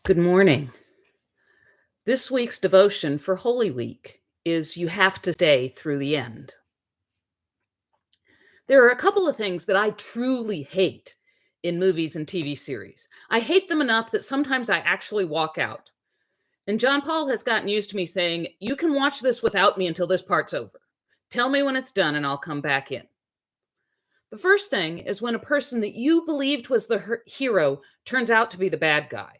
Good morning. This week's devotion for Holy Week is You Have to Stay Through the End. There are a couple of things that I truly hate in movies and TV series. I hate them enough that sometimes I actually walk out. And John Paul has gotten used to me saying, "You can watch this without me until this part's over. Tell me when it's done and I'll come back in." The first thing is when a person that you believed was the hero turns out to be the bad guy.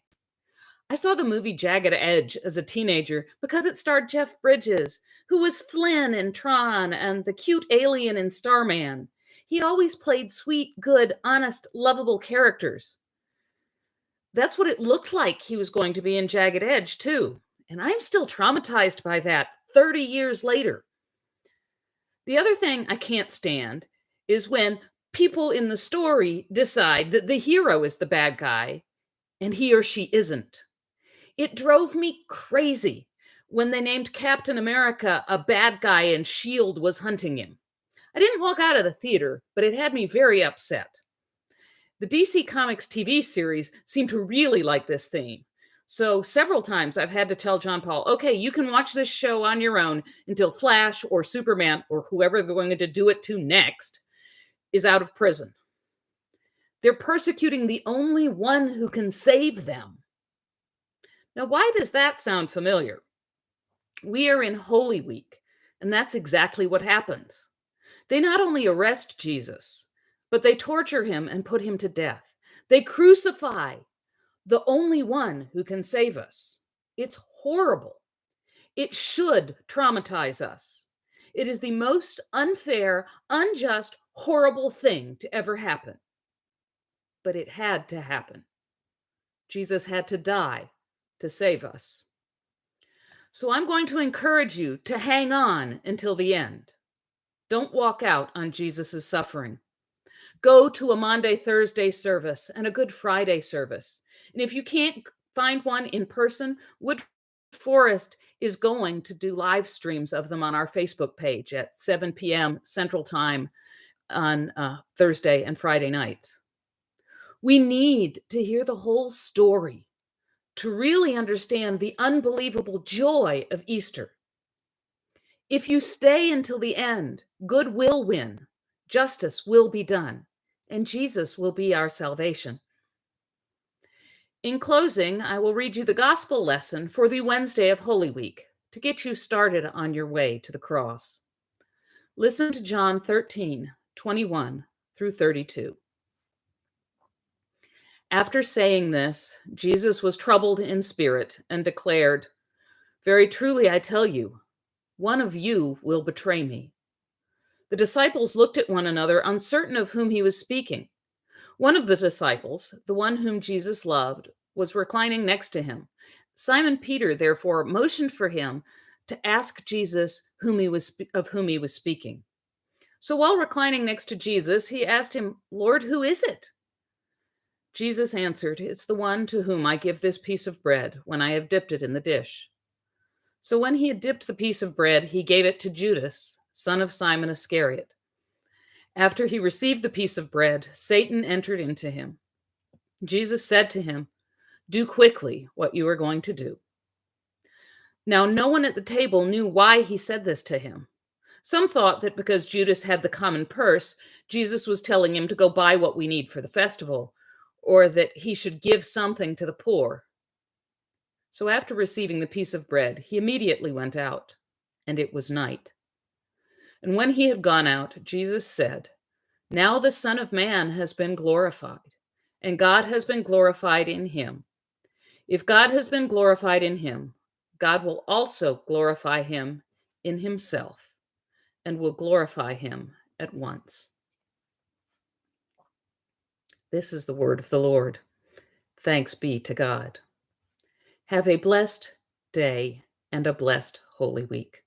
I saw the movie Jagged Edge as a teenager because it starred Jeff Bridges, who was Flynn in Tron and the cute alien in Starman. He always played sweet, good, honest, lovable characters. That's what it looked like he was going to be in Jagged Edge, too. And I'm still traumatized by that 30 years later. The other thing I can't stand is when people in the story decide that the hero is the bad guy and he or she isn't. It drove me crazy when they named Captain America a bad guy and S.H.I.E.L.D. was hunting him. I didn't walk out of the theater, but it had me very upset. The DC Comics TV series seemed to really like this theme. So several times I've had to tell John Paul, okay, you can watch this show on your own until Flash or Superman or whoever they're going to do it to next is out of prison. They're persecuting the only one who can save them. Now, why does that sound familiar? We are in Holy Week, and that's exactly what happens. They not only arrest Jesus, but they torture him and put him to death. They crucify the only one who can save us. It's horrible. It should traumatize us. It is the most unfair, unjust, horrible thing to ever happen. But it had to happen. Jesus had to die to save us. So I'm going to encourage you to hang on until the end. Don't walk out on Jesus' suffering. Go to a Maundy, Thursday service and a Good Friday service. And if you can't find one in person, Wood Forest is going to do live streams of them on our Facebook page at 7 p.m. Central Time on Thursday and Friday nights. We need to hear the whole story to really understand the unbelievable joy of Easter. If you stay until the end, good will win, justice will be done, and Jesus will be our salvation. In closing, I will read you the gospel lesson for the Wednesday of Holy Week to get you started on your way to the cross. Listen to John 13:21 through 32. After saying this, Jesus was troubled in spirit and declared, "Very truly I tell you, one of you will betray me." The disciples looked at one another, uncertain of whom he was speaking. One of the disciples, the one whom Jesus loved, was reclining next to him. Simon Peter, therefore, motioned for him to ask Jesus of whom he was speaking. So while reclining next to Jesus, he asked him, "Lord, who is it?" Jesus answered, "It's the one to whom I give this piece of bread when I have dipped it in the dish." So when he had dipped the piece of bread, he gave it to Judas, son of Simon Iscariot. After he received the piece of bread, Satan entered into him. Jesus said to him, "Do quickly what you are going to do." Now, no one at the table knew why he said this to him. Some thought that because Judas had the common purse, Jesus was telling him to go buy what we need for the festival, or that he should give something to the poor. So after receiving the piece of bread, he immediately went out, and it was night. And when he had gone out, Jesus said, "Now the Son of Man has been glorified, and God has been glorified in him. If God has been glorified in him, God will also glorify him in himself, and will glorify him at once." This is the word of the Lord. Thanks be to God. Have a blessed day and a blessed Holy Week.